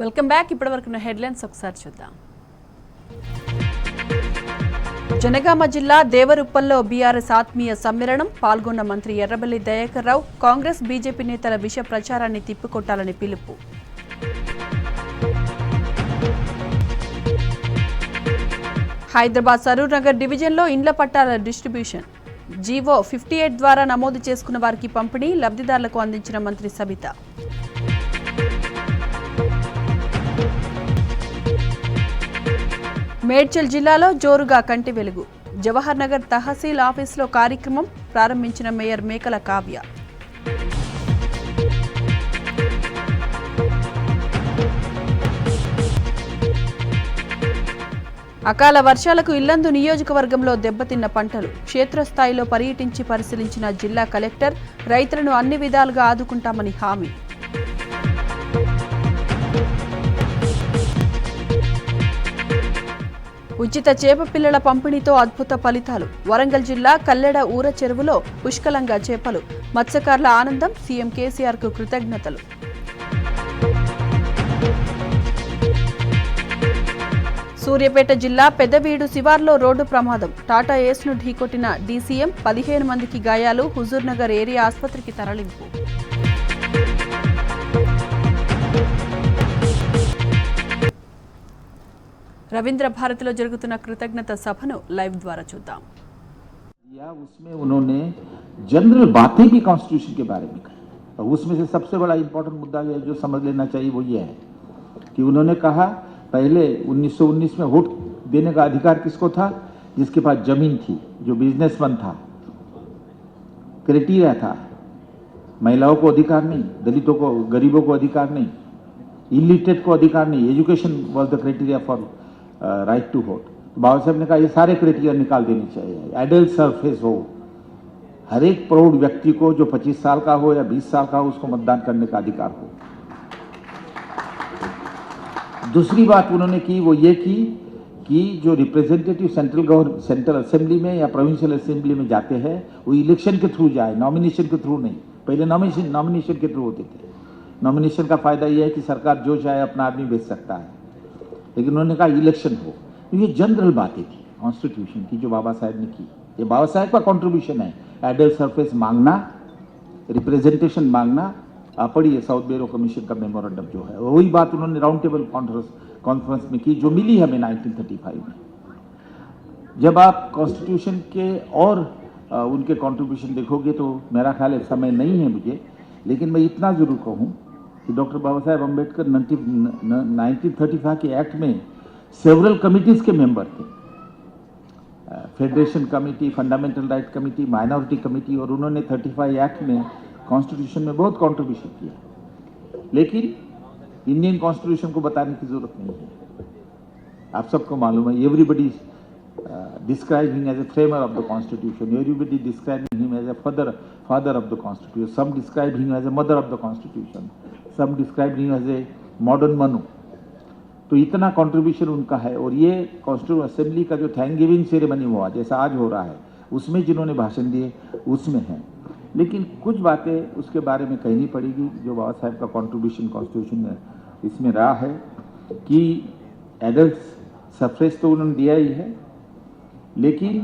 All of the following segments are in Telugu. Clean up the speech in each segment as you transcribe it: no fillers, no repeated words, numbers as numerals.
Welcome back. ఇప్పటివరకు హెడ్లైన్స్ ఒకసారి చూద్దాం. జనగామ జిల్లా దేవరుప్పల్లో బీఆర్ఎస్ ఆత్మీయ సమ్మేళనం పాల్గొన్న మంత్రి ఎర్రబెల్లి దయాకర్ రావు కాంగ్రెస్ బీజేపీ నేతల విష ప్రచారాన్ని తిప్పికొట్టాలని పిలుపు. హైదరాబాద్ సరూర్ నగర్ డివిజన్లో ఇండ్ల పట్టాల డిస్ట్రిబ్యూషన్ జీవో 58 ద్వారా నమోదు చేసుకున్న వారికి పంపిణీ లబ్ధిదారులకు అందించిన మంత్రి సబిత. మేడ్చల్ జిల్లాలో జోరుగా కంటి వెలుగు జవహర్ నగర్ తహసీల్ ఆఫీసులో కార్యక్రమం ప్రారంభించిన మేయర్ మేకల కావ్య. అకాల వర్షాలకు ఇల్లందు నియోజకవర్గంలో దెబ్బతిన్న పంటలు క్షేత్రస్థాయిలో పర్యటించి పరిశీలించిన జిల్లా కలెక్టర్ రైతులను అన్ని విధాలుగా ఆదుకుంటామని హామీ. ఉచిత చేప పిల్లల పంపిణీతో అద్భుత ఫలితాలు వరంగల్ జిల్లా కల్లెడ ఊర చెరువులో పుష్కలంగా చేపలు మత్స్యకారుల ఆనందం సీఎం కేసీఆర్ కు కృతజ్ఞతలు. సూర్యాపేట జిల్లా పెద్దవీడు శివార్లో రోడ్డు ప్రమాదం టాటా ఏస్ను ఢీకొట్టిన డీసీఎం 15 మందికి గాయాలు హుజూర్ నగర్ ఏరియా ఆసుపత్రికి తరలింపు. रविंद्र भारत जరుగుతున్న కృతజ్ఞత సభను లైవ్ ద్వారా చూద్దాం. उसमें उन्होंने जनरल बातें भी कॉन्स्टिट्यूशन के बारे में कही और उसमें से सबसे बड़ा इंपॉर्टेंट मुद्दा यह जो समझ लेना चाहिए वो ये है कि उन्होंने कहा पहले 1919 में वोट देने का अधिकार किसको था? जिसके पास जमीन थी, जो बिजनेसमैन था। क्राइटेरिया था, महिलाओं को अधिकार नहीं, दलितों को, गरीबों को अधिकार नहीं, इलिटरेट को अधिकार नहीं। Education was the criteria for right to vote. Baba Saheb ने कहा ये सारे क्राइटेरिया निकाल देने चाहिए। एडल्ट सरफेस हो, हर एक प्रौढ़ व्यक्ति को जो 25 साल का हो या 20 साल का हो उसको मतदान करने का अधिकार हो। दूसरी बात उन्होंने की वो ये की कि जो रिप्रेजेंटेटिव सेंट्रल असेंबली में या प्रोविंशियल असेंबली में जाते हैं वो इलेक्शन के थ्रू जाए, नॉमिनेशन के थ्रू नहीं। पहले नॉमिनेशन के थ्रू होते थे। नॉमिनेशन का फायदा यह है कि सरकार जो चाहे अपना आदमी भेज सकता है, लेकिन उन्होंने कहा इलेक्शन हो। तो ये जनरल बातें थी कॉन्स्टिट्यूशन की जो बाबा साहब ने की। ये बाबा साहब का कंट्रीब्यूशन है। एडल्ट सरफेस मांगना, रिप्रेजेंटेशन मांगना, पढ़िए साउथ ब्यूरो कमीशन का मेमोरेंडम जो है वही बात उन्होंने राउंड टेबल कॉन्फ्रेंस में की जो मिली हमें 1935 में। जब आप कॉन्स्टिट्यूशन के और उनके कंट्रीब्यूशन देखोगे तो मेरा ख्याल है समय नहीं है मुझे, लेकिन मैं इतना जरूर कहूँ कि डॉक्टर बाबा साहेब अम्बेडकर 1935 के एक्ट में सेवरल कमिटीज के मेंबर थे। Federation committee, fundamental right committee, minority committee, और उन्होंने 35 एक्ट में कॉन्स्टिट्यूशन में बहुत कंट्रीब्यूशन किया। लेकिन इंडियन कॉन्स्टिट्यूशन को बताने की जरूरत नहीं है, आप सबको मालूम है। Everybody describe him as a framer of the constitution, everybody describe him as a father of the constitution, some describe him as a mother of the constitution, some describe him as a modern Manu। तो इतना कंट्रीब्यूशन उनका है। और ये कॉन्स्टिट्यूशन असेंबली का जो थैंक गिविंग सेरेमनी हुआ जैसा आज हो रहा है उसमें जिन्होंने भाषण दिए उसमें है। लेकिन कुछ बातें उसके बारे में कहनी पड़ेगी जो बाबा साहब का कंट्रीब्यूशन कॉन्स्टिट्यूशन में इसमें रहा है कि एडल्ट सफरेज तो उन्होंने दिया ही है, लेकिन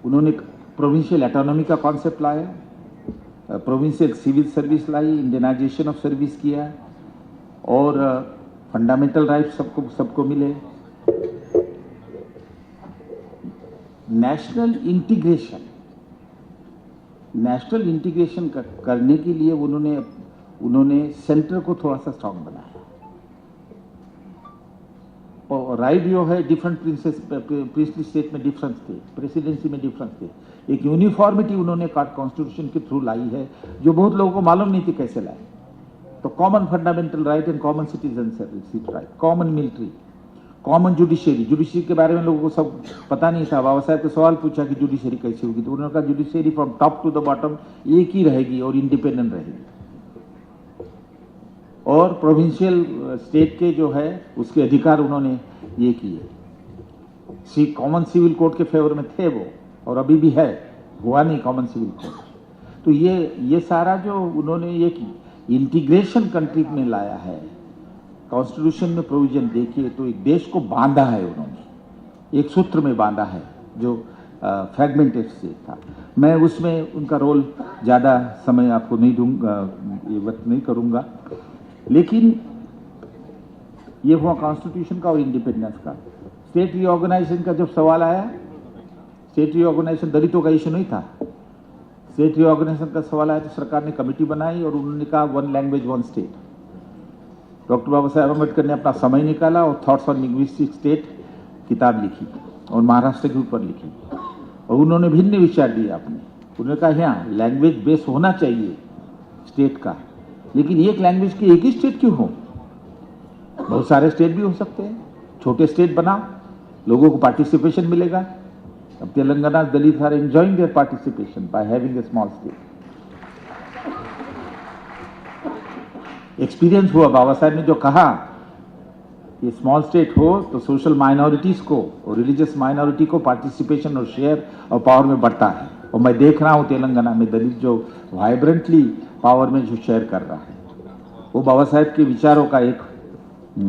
उन्होंने प्रोविंशियल ऑटोनॉमी का कॉन्सेप्ट लाया, प्रोविंशियल सिविल सर्विस लाई, इंडियनाइजेशन ऑफ सर्विस किया और फंडामेंटल राइट सबको मिले। नेशनल इंटीग्रेशन करने के लिए उन्होंने सेंटर को थोड़ा सा स्ट्रांग बनाया। और राइट जो है डिफरेंट प्रिंसली स्टेट में डिफरेंस थे, प्रेसिडेंसी में डिफरेंस थे। एक यूनिफॉर्मिटी उन्होंने कॉन्स्टिट्यूशन के थ्रू लाई है जो बहुत लोगों को मालूम नहीं थी कैसे लाए। तो common fundamental right and common citizenship right, common military, common judiciary के बारे में लोगों को सब पता नहीं था। बाबा साहब को सवाल पूछा कि जुडिशरी कैसे होगी, तो उन्होंने कहा judiciary from top to the bottom एक ही रहेगी और इंडिपेंडेंट रहेगी। और प्रोविंशियल स्टेट के जो है उसके अधिकार उन्होंने ये किए। कॉमन सिविल कोड के फेवर में थे वो, और अभी भी है, हुआ नहीं कॉमन सिविल कोड। तो ये सारा जो उन्होंने ये की, इंटीग्रेशन कंट्री में लाया है, कॉन्स्टिट्यूशन में प्रोविजन देखिए तो एक देश को बांधा है उन्होंने, एक सूत्र में बांधा है जो फ्रैगमेंटेड स्टेट था। मैं उसमें उनका रोल ज़्यादा समय आपको नहीं दूंगा, ये वक्त नहीं करूंगा, लेकिन ये हुआ कॉन्स्टिट्यूशन का और इंडिपेंडेंस का। स्टेट रीऑर्गेनाइजेशन का जब सवाल आया, स्टेट रीऑर्गेनाइजेशन दलितों का इशू नहीं था, स्टेट रीऑर्गेनाइजेशन का सवाल आया तो सरकार ने कमेटी बनाई और उन्होंने कहा 1 language 1 state. Doctor Baba Saheb Ambedkar ने अपना समय निकाला और थॉट्स ऑन लिंग्विस्टिक स्टेट किताब लिखी और महाराष्ट्र के ऊपर लिखी, और उन्होंने भिन्न विचार दिए अपने। उन्होंने कहा यहाँ लैंग्वेज बेस होना चाहिए स्टेट का, लेकिन एक लैंग्वेज की एक ही स्टेट क्यों हो, बहुत सारे स्टेट भी हो सकते हैं, छोटे स्टेट बनाओ, लोगों को पार्टिसिपेशन मिलेगा। अब Telangana Dalit are enjoying their participation by having a small state. Experience हुआ, बाबा साहब ने जो कहा कि स्मॉल स्टेट हो तो सोशल माइनॉरिटीज को और रिलीजियस माइनॉरिटी को पार्टिसिपेशन और शेयर और पावर में बढ़ता है, और मैं देख रहा हूँ तेलंगाना में दलित जो वाइब्रेंटली पावर में जो शेयर कर रहा है, वो बाबा साहब के विचारों का एक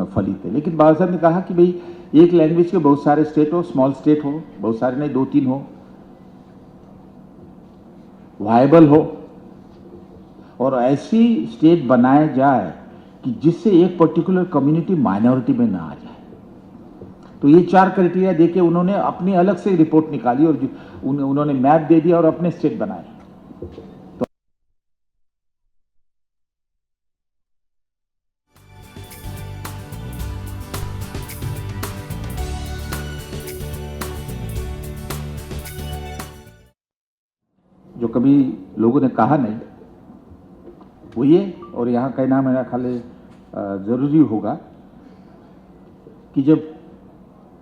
फलित है। लेकिन बाबा साहब ने कहा कि भाई एक लैंग्वेज के बहुत सारे स्टेट हो, स्मॉल स्टेट हो, बहुत सारे नहीं 2-3 हो, वायबल हो, और ऐसी स्टेट बनाया जाए कि जिससे एक पर्टिकुलर कम्युनिटी माइनॉरिटी में ना आ जाए। तो ये 4 क्राइटेरिया देके उन्होंने अपनी अलग से रिपोर्ट निकाली और उन्होंने मैप दे दिया और अपने स्टेट बनाए। जो कभी लोगों ने कहा नहीं वो ये, और यहाँ कहना मेरा ख्याल जरूरी होगा कि जब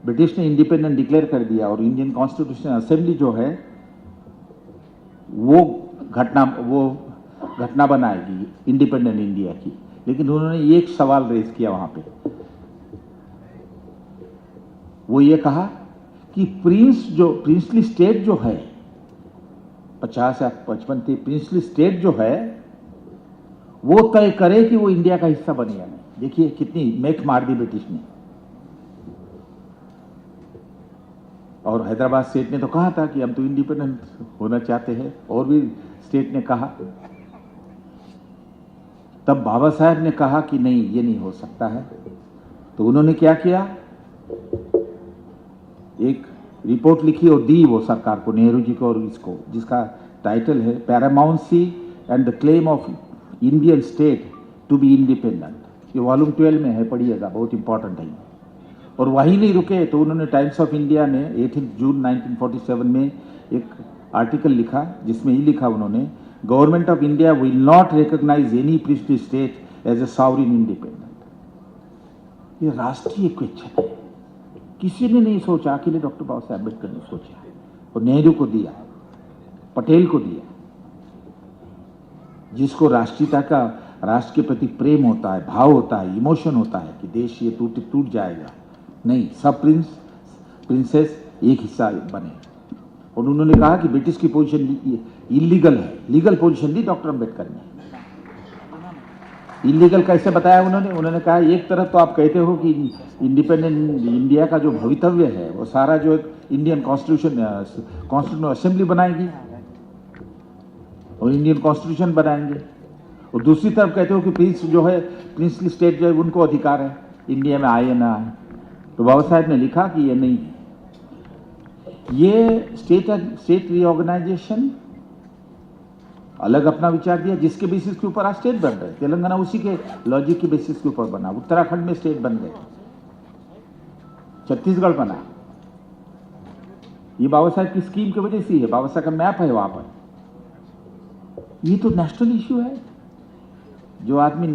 ब्रिटिश ने इंडिपेंडेंट डिक्लेयर कर दिया और इंडियन कॉन्स्टिट्यूशन असेंबली जो है वो घटना बनाएगी इंडिपेंडेंट इंडिया की, लेकिन उन्होंने एक सवाल रेज किया वहां पे, वो ये कहा कि प्रिंसली स्टेट जो है 50 या 55 थी, प्रिंसली स्टेट जो है वो तय करे कि वो इंडिया का हिस्सा बने या नहीं। देखिए कितनी मेक मार दी ब्रिटिश ने। और हैदराबाद स्टेट ने तो कहा था कि हम तो इंडिपेंडेंट होना चाहते हैं, और भी स्टेट ने कहा। तब बाबा साहब ने कहा कि नहीं, ये नहीं हो सकता है। तो उन्होंने क्या किया, एक रिपोर्ट लिखी और दी वो सरकार को, नेहरू जी को, और इसको जिसका टाइटल है paramountcy and the claim of Indian state to be independent. ये वॉल्यूम 12 में है, पढ़िएगा, बहुत इंपॉर्टेंट है। और वहीं नहीं रुके तो उन्होंने टाइम्स ऑफ इंडिया ने 18 जून 1947 में एक आर्टिकल लिखा, जिसमें ही लिखा उन्होंने, government of India will not recognise any princely state as a sovereign independent. ये राष्ट्रीय क्वेश्चन है, किसी ने नहीं सोचा, अकेले डॉक्टर बाबा साहब अम्बेडकर ने सोचा और नेहरू को दिया, पटेल को दिया। जिसको राष्ट्रीयता का, राष्ट्र के प्रति प्रेम होता है, भाव होता है, इमोशन होता है कि देश ये टूट जाएगा, नहीं, सब प्रिंसेस एक हिस्सा बने। और उन्होंने कहा कि ब्रिटिश की पोजीशन इलीगल है, लीगल पोजीशन दी डॉक्टर अम्बेडकर ने। इलीगल कैसे बताया उन्होंने कहा एक तरफ तो आप कहते हो कि इंडिपेंडेंट इंडिया का जो भवितव्य है वो सारा जो इंडियन कॉन्स्टिट्यूशन असेंबली बनाएगी और इंडियन कॉन्स्टिट्यूशन बनाएंगे, और दूसरी तरफ कहते हो कि प्रिंस जो है, प्रिंसली स्टेट जो है, उनको अधिकार है इंडिया में आए ना आए। तो बाबा साहब ने लिखा कि ये नहीं है, ये स्टेट रीऑर्गेनाइजेशन अलग अपना विचार दिया, जिसके बेसिस के ऊपर आज स्टेट बन रहे। तेलंगाना उसी के लॉजिक के बेसिस के ऊपर बना, उत्तराखंड में स्टेट बन गए, छत्तीसगढ़ बना। ये बाबा साहब की स्कीम की वजह से है, बाबा साहब का मैप है वहां पर। ये तो नेशनल इश्यू है। जो आदमी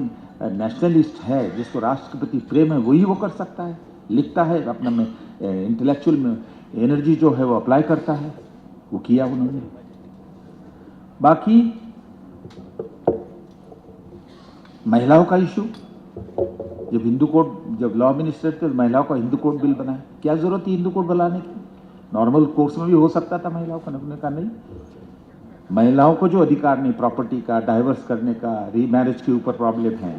नेशनलिस्ट है, जिसको राष्ट्र के प्रति प्रेम है, वही वो कर सकता है, लिखता है, अपना में इंटेलेक्चुअल में एनर्जी जो है वो अप्लाई करता है, वो किया उन्होंने। बाकी महिलाओं का इशू, जब हिंदू कोड, जब लॉ मिनिस्टर थे, महिलाओं का हिंदू कोड बिल बनाया, क्या जरूरत थी हिंदू कोड बनाने की, नॉर्मल कोर्स में भी हो सकता था महिलाओं का, उन्होंने कहा नहीं। महिलाओं को जो अधिकार नहीं, प्रॉपर्टी का, डाइवर्स करने का, रीमैरिज के ऊपर प्रॉब्लम है।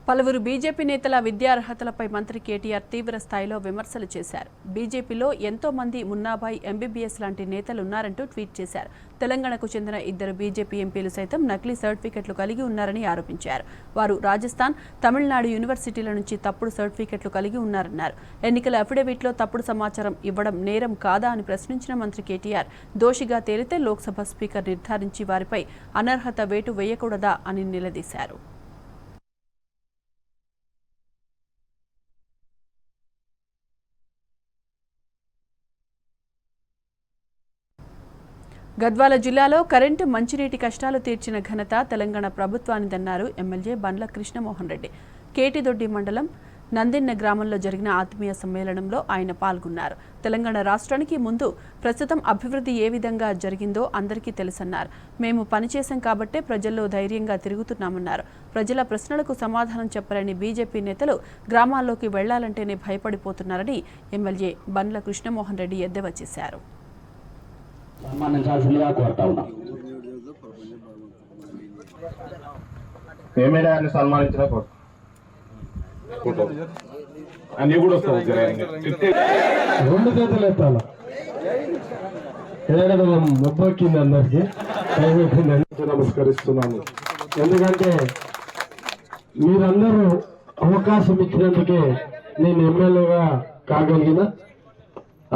పలువురు బీజేపీ నేతల విద్యార్హతలపై మంత్రి కేటీఆర్ తీవ్ర స్థాయిలో విమర్శలు చేశారు. బీజేపీలో ఎంతో మంది మున్నాబాయ్, ఎంబీబీఎస్ లాంటి నేతలు ఉన్నారంటూ ట్వీట్ చేశారు. తెలంగాణకు చెందిన 2 బీజేపీ ఎంపీలు సైతం నకిలీ సర్టిఫికెట్లు కలిగి ఉన్నారని ఆరోపించారు. వారు రాజస్థాన్, తమిళనాడు యూనివర్సిటీల నుంచి తప్పుడు సర్టిఫికెట్లు కలిగి ఉన్నారన్నారు. ఎన్నికల అఫిడవిట్లో తప్పుడు సమాచారం ఇవ్వడం నేరం కాదా అని ప్రశ్నించిన మంత్రి కేటీఆర్ దోషిగా తేలితే లోక్సభ స్పీకర్ నిర్ధారించి వారిపై అనర్హత వేటు వేయకూడదా అని నిలదీశారు. గద్వాల జిల్లాలో కరెంటు, మంచినీటి కష్టాలు తీర్చిన ఘనత తెలంగాణ ప్రభుత్వానిదన్నారు ఎమ్మెల్యే బండ్ల కృష్ణమోహన్ రెడ్డి. కేటిదొడ్డి మండలం నందిన్న గ్రామంలో జరిగిన ఆత్మీయ సమ్మేళనంలో ఆయన పాల్గొన్నారు. తెలంగాణ రాష్ట్రానికి ముందు ప్రస్తుతం అభివృద్ధి ఏ విధంగా జరిగిందో అందరికీ తెలుసన్నారు. మేము పనిచేశాం కాబట్టే ప్రజల్లో ధైర్యంగా తిరుగుతున్నామన్నారు. ప్రజల ప్రశ్నలకు సమాధానం చెప్పలేని బీజేపీ నేతలు గ్రామాల్లోకి వెళ్లాలంటేనే భయపడిపోతున్నారని ఎమ్మెల్యే బండ్ల కృష్ణమోహన్ రెడ్డి ఎద్దేవా చేశారు. సన్మానించాల్సిందిగా కోరుతా ఉన్నాం. ఎమ్మెల్యే గారిని సన్మానించిన అన్ని కూడా వస్తాయి. 2 చేతులు ఎత్తాల ఏదైనా మొబ్బొక్కింది, అందరికి దయచేసి నమస్కరిస్తున్నాను. ఎందుకంటే మీరందరూ అవకాశం ఇచ్చినందుకే నేను ఎమ్మెల్యేగా కాగలిగిన.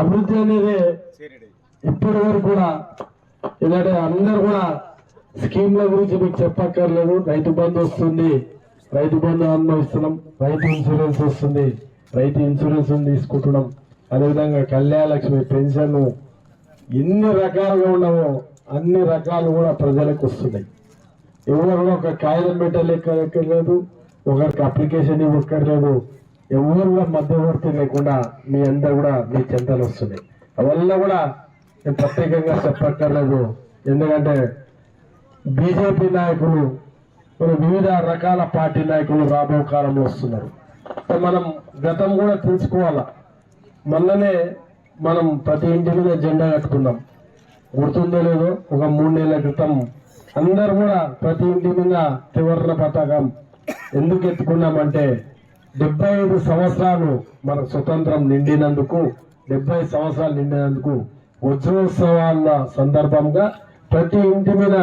అభివృద్ధి అనేది ఇప్పటి వరకు కూడా ఎందుకంటే అందరు కూడా స్కీమ్ల గురించి మీకు చెప్పక్కర్లేదు. రైతు బంధు వస్తుంది, రైతు బంధు అనుభవిస్తున్నాం, రైతు ఇన్సూరెన్స్ వస్తుంది, రైతు ఇన్సూరెన్స్ తీసుకుంటున్నాం. అదేవిధంగా కళ్యాణ లక్ష్మి పెన్షన్ ఎన్ని రకాలుగా ఉన్నామో అన్ని రకాలు కూడా ప్రజలకు వస్తున్నాయి. ఎవరు కూడా ఒక కాగితం పెట్టలేక్కర్లేదు, ఒకరికి అప్లికేషన్ ఇవ్వక్కర్లేదు. ఎవరు కూడా మధ్యవర్తి లేకుండా మీ అందరు కూడా మీ చెంతలు వస్తున్నాయి. అవల్ల కూడా నేను ప్రత్యేకంగా చెప్పక్కర్లేదు. ఎందుకంటే బీజేపీ నాయకులు, వివిధ రకాల పార్టీ నాయకులు రాబో కాలంలో వస్తున్నారు. మనం గతం కూడా తెలుసుకోవాలా. మొన్ననే మనం ప్రతి ఇంటి మీద జెండా కట్టుకున్నాం, గుర్తుందో లేదో. ఒక 3 నెలల క్రితం అందరు కూడా ప్రతి ఇంటి మీద త్రివర్ణ పతాకం ఎందుకు ఎత్తుకున్నామంటే 75 సంవత్సరాలు మనకు స్వతంత్రం నిండినందుకు, 70 సంవత్సరాలు నిండినందుకు వజ్రోత్సవాల సందర్భంగా ప్రతి ఇంటి మీద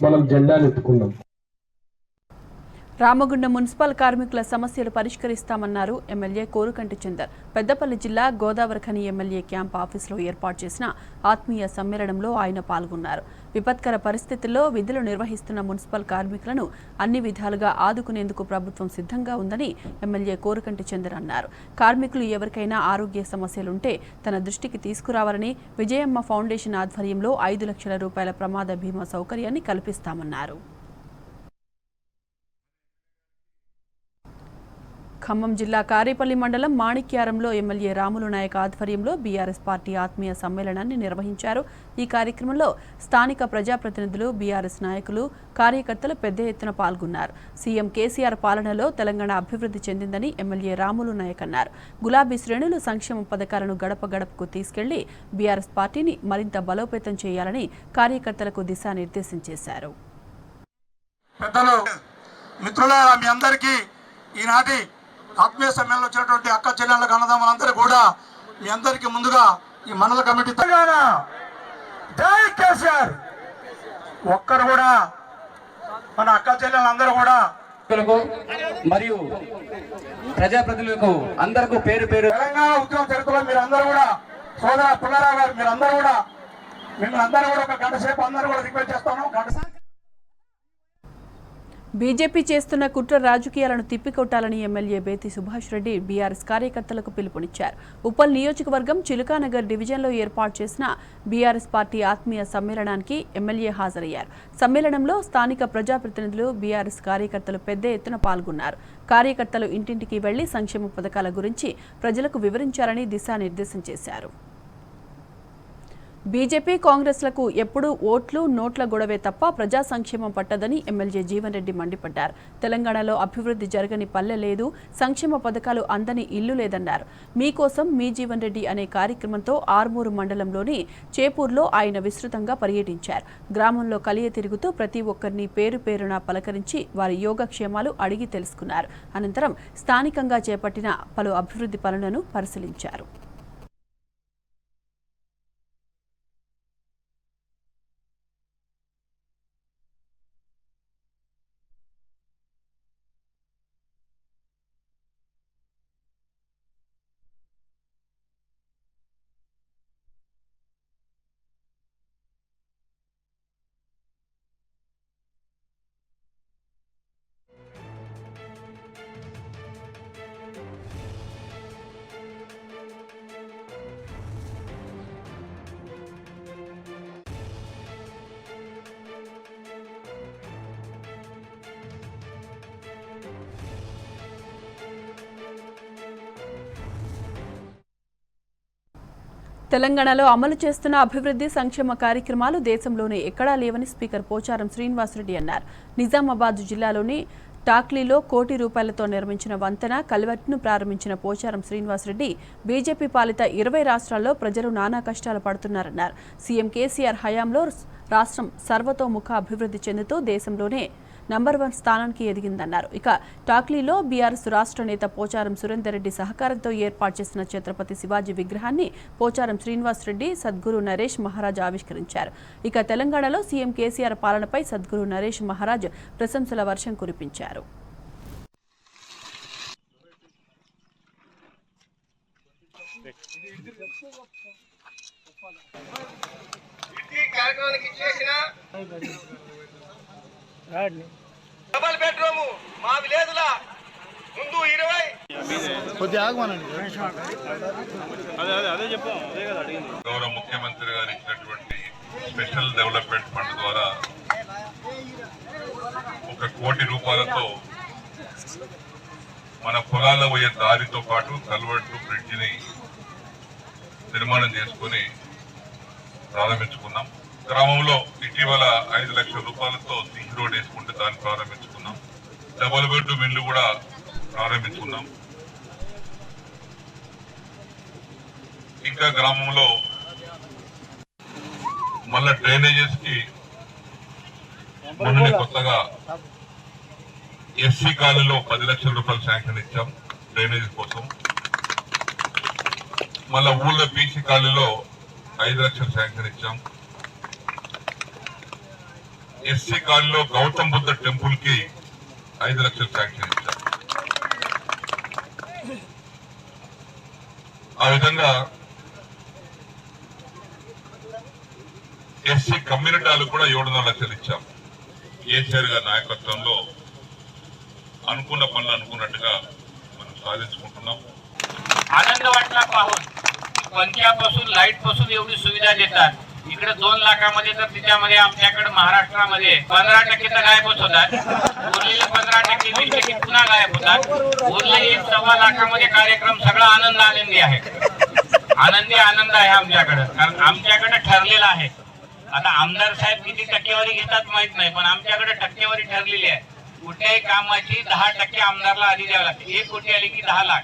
మనం జెండాలు ఎత్తుకున్నాం. రామగుండం మున్సిపల్ కార్మికుల సమస్యలు పరిష్కరిస్తామన్నారు ఎమ్మెల్యే కోరుకంటి చందర్. పెద్దపల్లి జిల్లా గోదావరిఖని ఎమ్మెల్యే క్యాంప్ ఆఫీసులో ఏర్పాటు చేసిన ఆత్మీయ సమ్మేళనంలో ఆయన పాల్గొన్నారు. విపత్కర పరిస్థితుల్లో విధులు నిర్వహిస్తున్న మున్సిపల్ కార్మికులను అన్ని విధాలుగా ఆదుకునేందుకు ప్రభుత్వం సిద్ధంగా ఉందని ఎమ్మెల్యే కోరుకంటి చందర్ అన్నారు. కార్మికులు ఎవరికైనా ఆరోగ్య సమస్యలుంటే తన దృష్టికి తీసుకురావాలని, విజయమ్మ ఫౌండేషన్ ఆధ్వర్యంలో 5 లక్షల రూపాయల ప్రమాద బీమా సౌకర్యాన్ని కల్పిస్తామన్నారు. ఖమ్మం జిల్లా కారేపల్లి మండలం మాణిక్యారంలో ఎమ్మెల్యే రాములు నాయక్ ఆధ్వర్యంలో బీఆర్ఎస్ పార్టీ ఆత్మీయ సమ్మేళనాన్ని నిర్వహించారు. ఈ కార్యక్రమంలో స్థానిక ప్రజాప్రతినిధులు, బీఆర్ఎస్ నాయకులు, కార్యకర్తలు పెద్ద ఎత్తున పాల్గొన్నారు. సీఎం కేసీఆర్ పాలనలో తెలంగాణ అభివృద్ధి చెందిందని ఎమ్మెల్యే రాములు నాయక్ అన్నారు. గులాబీ శ్రేణులు సంక్షేమ పథకాలను గడప గడపకు తీసుకెళ్లి బీఆర్ఎస్ పార్టీని మరింత బలోపేతం చేయాలని కార్యకర్తలకు దిశానిర్దేశం చేశారు. ఆత్మీయ సమ్మేళనం వచ్చినటువంటి అక్క చెల్లెళ్ళ అన్నదమ్ములందరూ కూడా మీ అందరికీ ముందుగా ఈ మండల కమిటీ జై కేసీఆర్ ఒక్కరు కూడా మన అక్క చెల్లెళ్ళందరూ కూడా మరియు ప్రజాప్రతినిధులకు అందరికీ పేరు పేరు తెలంగాణ ఉద్యమ చరిత్రలో మీరందరూ కూడా సోదర పుల్లారావు గారు మీరందరూ కూడా మిమ్మల్ని అందరూ కూడా ఒక గంట సేపు అందరూ కూడా రిక్వెస్ట్ చేస్తాను. బీజేపీ చేస్తున్న కుట్ర రాజకీయాలను తిప్పికొట్టాలని ఎమ్మెల్యే బేతి సుభాష్ రెడ్డి బీఆర్ఎస్ కార్యకర్తలకు పిలుపునిచ్చారు. ఉప్పల్ నియోజకవర్గం చిలుకానగర్ డివిజన్లో ఏర్పాటు చేసిన బీఆర్ఎస్ పార్టీ ఆత్మీయ సమ్మేళనానికి ఎమ్మెల్యే హాజరయ్యారు. సమ్మేళనంలో స్థానిక ప్రజాప్రతినిధులు, బీఆర్ఎస్ కార్యకర్తలు పెద్ద ఎత్తున పాల్గొన్నారు. కార్యకర్తలు ఇంటింటికి వెళ్లి సంక్షేమ పథకాల గురించి ప్రజలకు వివరించారని దిశానిర్దేశం చేశారు. బీజేపీ కాంగ్రెస్లకు ఎప్పుడూ ఓట్లు నోట్ల గొడవే తప్ప ప్రజా సంక్షేమం పట్టదని ఎమ్మెల్యే జీవన్ రెడ్డి మండిపడ్డారు. తెలంగాణలో అభివృద్ధి జరగని పల్లె లేదు, సంక్షేమ పథకాలు అందని ఇల్లు లేదన్నారు. మీకోసం మీ జీవన్ రెడ్డి అనే కార్యక్రమంతో ఆర్మూరు మండలంలోని చేపూర్లో ఆయన విస్తృతంగా పర్యటించారు. గ్రామంలో కలియ తిరుగుతూ ప్రతి ఒక్కరిని పేరు పేరున పలకరించి వారి యోగక్షేమాలు అడిగి తెలుసుకున్నారు. అనంతరం స్థానికంగా చేపట్టిన పలు అభివృద్ధి పనులను పరిశీలించారు. తెలంగాణలో అమలు చేస్తున్న అభివృద్ధి సంక్షేమ కార్యక్రమాలు దేశంలోనే ఎక్కడా లేవని స్పీకర్ పోచారం శ్రీనివాసరెడ్డి అన్నారు. నిజామాబాద్ జిల్లాలోని టాక్లీలో కోటి రూపాయలతో నిర్మించిన వంతెన కల్వర్ట్ను ప్రారంభించిన పోచారం శ్రీనివాసరెడ్డి బీజేపీ పాలిత 20 రాష్ట్రాల్లో ప్రజలు నానా కష్టాలు పడుతున్నారన్నారు. సీఎం కేసీఆర్ హయాంలో రాష్ట్రం సర్వతోముఖ అభివృద్ధి చెందుతూ దేశంలోనే నంబర్ 1 స్థానానికి ఎదిగిందన్నారు. ఇక టాక్లీలో బీఆర్ఎస్ రాష్ట్ర నేత పోచారం సురేందర్ రెడ్డి సహకారంతో ఏర్పాటు చేసిన ఛత్రపతి శివాజీ విగ్రహాన్ని పోచారం శ్రీనివాసరెడ్డి సద్గురు నరేష్ మహారాజ్ ఆవిష్కరించారు. ఇక తెలంగాణలో సీఎం కేసీఆర్ పాలనపై సద్గురు నరేష్ మహారాజ్ ప్రశంసల వర్షం కురిపించారు. డబల్ బెడ్రూమ్ మా విలేజ్ల ముందు 20 గౌరవ ముఖ్యమంత్రి గారు ఇచ్చినటువంటి స్పెషల్ డెవలప్మెంట్ ఫండ్ ద్వారా 1 కోటి రూపాయలతో మన పొలాల పోయే దారితో పాటు కల్వర్టు బ్రిడ్జిని నిర్మాణం చేసుకుని ప్రారంభించుకున్నాం. గ్రామంలో ఇటీవల 5 లక్షల రూపాయలతో సింక్ రోడ్ వేసుకుంటే దాన్ని ప్రారంభించుకున్నాం. డబుల్ బెడ్రూమ్ ఇల్లు కూడా ప్రారంభించుకున్నాం. ఇంకా గ్రామంలో మళ్ళా డ్రైనేజెస్ కి మొన్న కొత్తగా ఎస్సీ కాలనీలో 10 లక్షల రూపాయలు శాంక్షన్ ఇచ్చాం డ్రైనేజ్ కోసం. మళ్ళా ఊళ్ళో బీసీ కాలనీలో 5 లక్షలు శాంక్షన్ ఇచ్చాం. ఎస్సీ కాలనీలో గౌతమ్ బుద్ధ టెంపుల్ కి 5 లక్షలు శాంక్షన్ ఇచ్చాం. ఆ విధంగా ఎస్సీ కమ్యూనిటీలకు కూడా 700 లక్షలు ఇచ్చాం. కేసీఆర్ గారి నాయకత్వంలో అనుకున్న పనులు అనుకున్నట్టుగా మనం साधिंచుకుంటున్నాం. आनंदवाटला पाहून पंख्यापासून लाईट पासून एवढी सुविधा देतात. इकडे 2 लाखामध्ये तर तिच्यामध्ये आमच्याकडे महाराष्ट्रामध्ये 15% तर गायबच होतात. उरलेले 15% 20% पुन्हा गायब होतात. उरलेले 1.25 लाखामध्ये कार्यक्रम सगळा आनंदी आहे. आनंद आहे आमच्याकडे, कारण आमच्याकडे ठरलेला आहे. आता आमदार साहेब किती टक्केवारी घेतात माहित नाही, पण आमच्याकडे टक्केवारी ठरलेली आहे. कुठल्याही कामाची 10% आमदारला आधी द्यावं लागते. 1 कोटी आली की 10 लाख,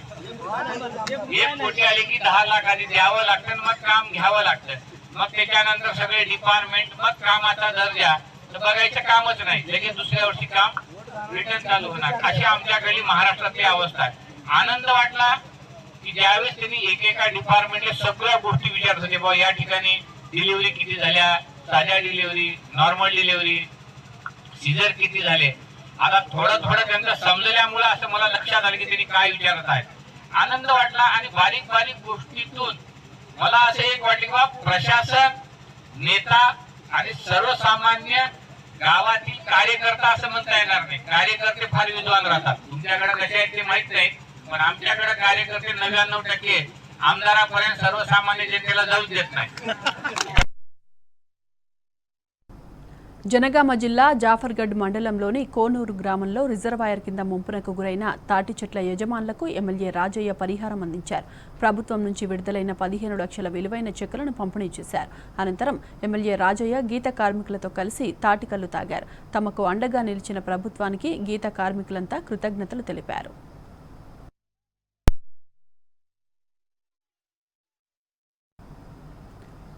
1 कोटी आली की 10 लाख आधी द्यावं लागतं, मग काम घ्यावं लागतं. मग त्याच्यानंतर सगळे डिपार्टमेंट मग कामाचा दर्जा तर बघायचं कामच नाही, लगेच दुसऱ्या वर्षी काम रिटर्न चालू होणार. अशी आमच्याकडे महाराष्ट्रातली अवस्था आहे. आनंद वाटला की ज्यावेळेस त्यांनी एकेका डिपार्टमेंटला सगळ्या गोष्टी विचारत होते, बाबा या ठिकाणी डिलिव्हरी किती झाल्या, साध्या डिलिव्हरी, नॉर्मल डिलिव्हरी, सीझर किती झाले. आता थोडं त्यांचं समजल्यामुळे असं मला लक्षात आलं की त्यांनी काय विचारत आहेत. आनंद वाटला आणि बारीक गोष्टीतून मला असं एक वाटलं की प्रशासन, नेता आणि सर्वसामान्य गावातील कार्यकर्ता असं म्हणता येणार नाही. कार्यकर्ते फार विद्वान राहतात. तुमच्याकडे कसे आहेत ते माहित नाही, पण आमच्याकडे कार्यकर्ते 99% आमदारापर्यंत सर्वसामान्य जनतेला जाऊच देत नाही. జనగామ జిల్లా జాఫర్గఢ్ మండలంలోని కోనూరు గ్రామంలో రిజర్వాయర్ కింద ముంపునకు గురైన తాటి చెట్ల యజమానులకు ఎమ్మెల్యే రాజయ్య పరిహారం అందించారు. ప్రభుత్వం నుంచి విడుదలైన 15 లక్షల విలువైన చెక్కులను పంపిణీ చేశారు. అనంతరం ఎమ్మెల్యే రాజయ్య గీత కార్మికులతో కలిసి తాటికల్లు తాగారు. తమకు అండగా నిలిచిన ప్రభుత్వానికి గీత కార్మికులంతా కృతజ్ఞతలు తెలిపారు.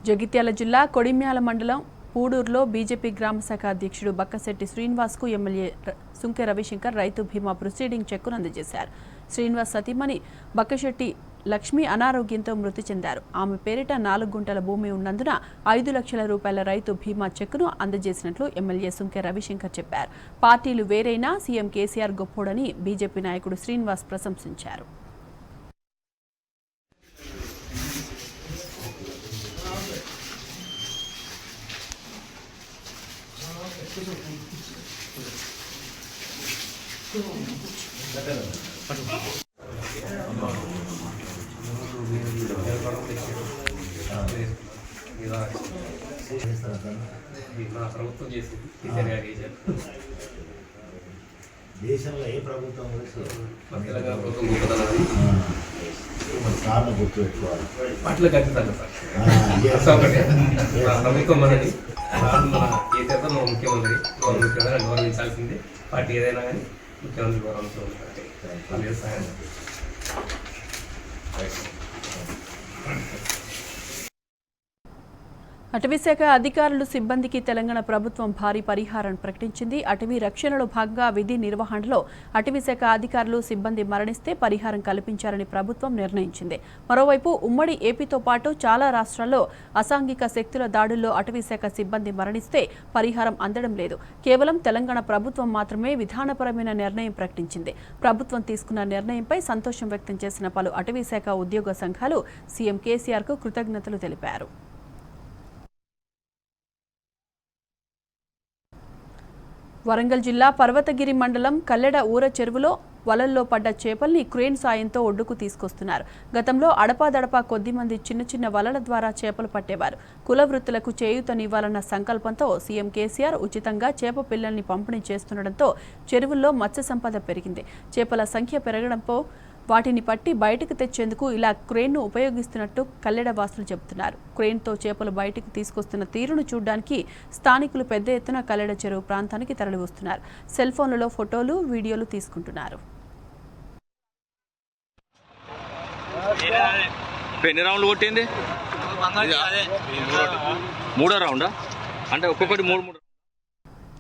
జగిత్యాల జిల్లా కొడిమ్యాల మండలం పూడూరులో బీజేపీ గ్రామ శాఖ అధ్యక్షుడు బక్కశెట్టి శ్రీనివాస్కు ఎమ్మెల్యే సుంకె రవిశంకర్ రైతు బీమా ప్రొసీడింగ్ చెక్కును అందజేశారు. శ్రీనివాస్ సతీమణి బక్కశెట్టి లక్ష్మి అనారోగ్యంతో మృతి చెందారు. ఆమె పేరిట 4 గుంటల భూమి ఉన్నందున 5 లక్షల రూపాయల రైతు బీమా చెక్కును అందజేసినట్లు ఎమ్మెల్యే సుంకె రవిశంకర్ చెప్పారు. పార్టీలు వేరైనా సీఎం కేసీఆర్ గొప్పోడని బీజేపీ నాయకుడు శ్రీనివాస్ ప్రశంసించారు. దేశంలో ఏ ప్రభుత్వం సార్లు గుర్తుపెట్టుకోవాలి. అట్లా ఖచ్చితంగా ప్రభుత్వం మనది కేసీఆర్ మన ముఖ్యమంత్రి గౌరవించాల్సిందే. పార్టీ ఏదైనా కానీ ముఖ్యమంత్రి గౌరవించడం వ్యవసాయం. అటవీశాఖ అధికారులు సిబ్బందికి తెలంగాణ ప్రభుత్వం భారీ పరిహారం ప్రకటించింది. అటవీ రక్షణలో భాగంగా విధి నిర్వహణలో అటవీశాఖ అధికారులు సిబ్బంది మరణిస్తే పరిహారం కల్పించాలని ప్రభుత్వం నిర్ణయించింది. మరోవైపు ఉమ్మడి ఏపీతో పాటు చాలా రాష్ట్రాల్లో అసాంఘిక శక్తుల దాడుల్లో అటవీశాఖ సిబ్బంది మరణిస్తే పరిహారం అందడం లేదు. కేవలం తెలంగాణ ప్రభుత్వం మాత్రమే విధానపరమైన నిర్ణయం ప్రకటించింది. ప్రభుత్వం తీసుకున్న నిర్ణయంపై సంతోషం వ్యక్తం చేసిన పలు అటవీశాఖ ఉద్యోగ సంఘాలు సీఎం కేసీఆర్కు కృతజ్ఞతలు తెలిపారు. వరంగల్ జిల్లా పర్వతగిరి మండలం కల్లెడ ఊర చెరువులో వలల్లో పడ్డ చేపల్ని క్రేన్ సాయంతో ఒడ్డుకు తీసుకొస్తున్నారు. గతంలో అడపాదడపా కొద్దిమంది చిన్న వలల ద్వారా చేపలు పట్టేవారు. కుల వృత్తులకు చేయూతనివ్వాలన్న సంకల్పంతో సీఎం కేసీఆర్ ఉచితంగా చేప పిల్లల్ని పంపిణీ చేస్తుండటంతో చెరువుల్లో మత్స్య సంపద పెరిగింది. చేపల సంఖ్య పెరగడంతో వాటిని పట్టి బయటకు తెచ్చేందుకు ఇలా క్రేన్ను ఉపయోగిస్తున్నట్టు కల్లెడ వాసులు చెబుతున్నారు. క్రేన్తో చేపలు బయటకు తీసుకొస్తున్న తీరును చూడడానికి స్థానికులు పెద్ద ఎత్తున కల్లెడ చెరువు ప్రాంతానికి తరలివస్తున్నారు. సెల్ ఫోన్లలో ఫోటోలు, వీడియోలు తీసుకుంటున్నారు. ఎన్ని రౌండ్లు కొట్టింది? 3వ రౌండా? అంటే ఒక్కొక్కటి 3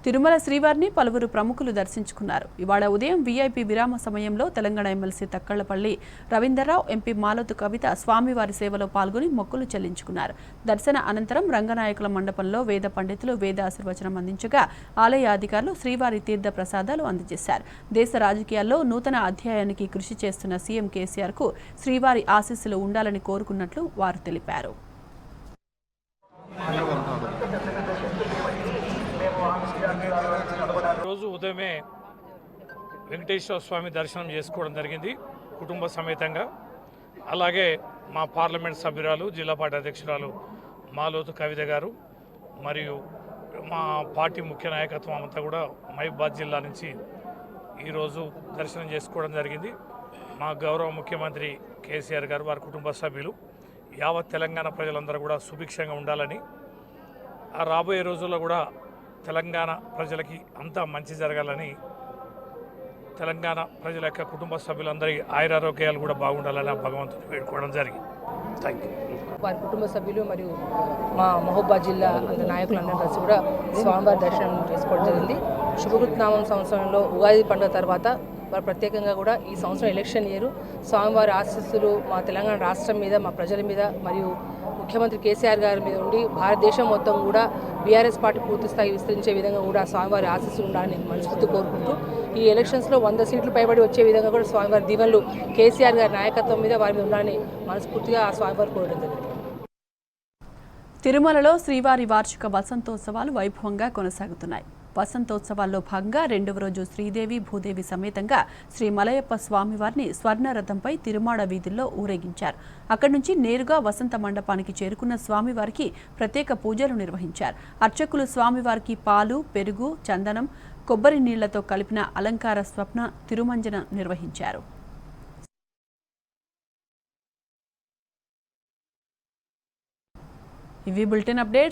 తిరుమల శ్రీవారిని పలువురు ప్రముఖులు దర్శించుకున్నారు. ఇవాళ ఉదయం వీఐపీ విరామ సమయంలో తెలంగాణ ఎమ్మెల్సీ తక్కళ్లపల్లి రవీందర్రావు, ఎంపీ మాలోతు కవిత స్వామివారి సేవలో పాల్గొని మొక్కులు చెల్లించుకున్నారు. దర్శన అనంతరం రంగనాయకుల మండపంలో వేద పండితులు వేద ఆశీర్వచనం అందించగా ఆలయ అధికారులు శ్రీవారి తీర్థ ప్రసాదాలు అందజేశారు. దేశ రాజకీయాల్లో నూతన అధ్యాయానికి కృషి చేస్తున్న సీఎం కేసీఆర్కు శ్రీవారి ఆశీస్సులు ఉండాలని కోరుకున్నట్లు వారు తెలిపారు. రోజు ఉదయమే వెంకటేశ్వర స్వామి దర్శనం చేసుకోవడం జరిగింది కుటుంబ సమేతంగా. అలాగే మా పార్లమెంట్ సభ్యురాలు, జిల్లా పార్టీ అధ్యక్షురాలు మాలోతు కవిత గారు మరియు మా పార్టీ ముఖ్య నాయకత్వం అంతా కూడా మహబూబాబాద్ జిల్లా నుంచి ఈరోజు దర్శనం చేసుకోవడం జరిగింది. మా గౌరవ ముఖ్యమంత్రి కేసీఆర్ గారు, వారి కుటుంబ సభ్యులు, యావత్ తెలంగాణ ప్రజలందరూ కూడా సుభిక్షంగా ఉండాలని, ఆ రాబోయే రోజుల్లో కూడా తెలంగాణ ప్రజలకి అంతా మంచి జరగాలని, తెలంగాణ ప్రజల యొక్క కుటుంబ సభ్యులందరి ఆయురారోగ్యాలు కూడా బాగుండాలని భగవంతుని వేడుకోవడం జరిగింది. Thank you. వారి కుటుంబ సభ్యులు మరియు మా మహబూబాబాద్ జిల్లా నాయకులందరూ కలిసి కూడా స్వామివారి దర్శనం చేసుకోవడం జరిగింది. శుభకృతనామం సంవత్సరంలో ఉగాది పండుగ తర్వాత వారు ప్రత్యేకంగా కూడా ఈ సంవత్సరం ఎలక్షన్ ఇయర్ స్వామివారి ఆశీస్సులు మా తెలంగాణ రాష్ట్రం మీద, మా ప్రజల మీద మరియు ముఖ్యమంత్రి కేసీఆర్ గారి మీద ఉండి భారతదేశం మొత్తం కూడా బీఆర్ఎస్ పార్టీ పూర్తి స్థాయి విస్తరించే విధంగా కూడా స్వామివారి ఆశీస్సులు ఉండాలని మనస్ఫూర్తి కోరుకుంటూ ఈ ఎలక్షన్స్లో 100 సీట్లు పైబడి వచ్చే విధంగా కూడా స్వామివారి దీవెనలు కేసీఆర్ గారి నాయకత్వం మీద వారి మీద ఉండాలని మనస్ఫూర్తిగా ఆ స్వామివారి కోరడం జరిగింది. తిరుమలలో శ్రీవారి వార్షిక వసంతోత్సవాలు వైభవంగా కొనసాగుతున్నాయి. వసంతోత్సవాల్లో భాగంగా రెండవ రోజు శ్రీదేవి భూదేవి సమేతంగా శ్రీ మలయప్ప స్వామివారిని స్వర్ణ రథంపై తిరుమాడ వీధుల్లో ఊరేగించారు. అక్కడి నుంచి నేరుగా వసంత మండపానికి చేరుకున్న స్వామివారికి ప్రత్యేక పూజలు నిర్వహించారు. అర్చకులు స్వామివారికి పాలు, పెరుగు, చందనం, కొబ్బరి నీళ్లతో కలిపిన అలంకార స్వప్న తిరుమంజన నిర్వహించారు. ఇవి బులెటిన్ అప్డేట్స్.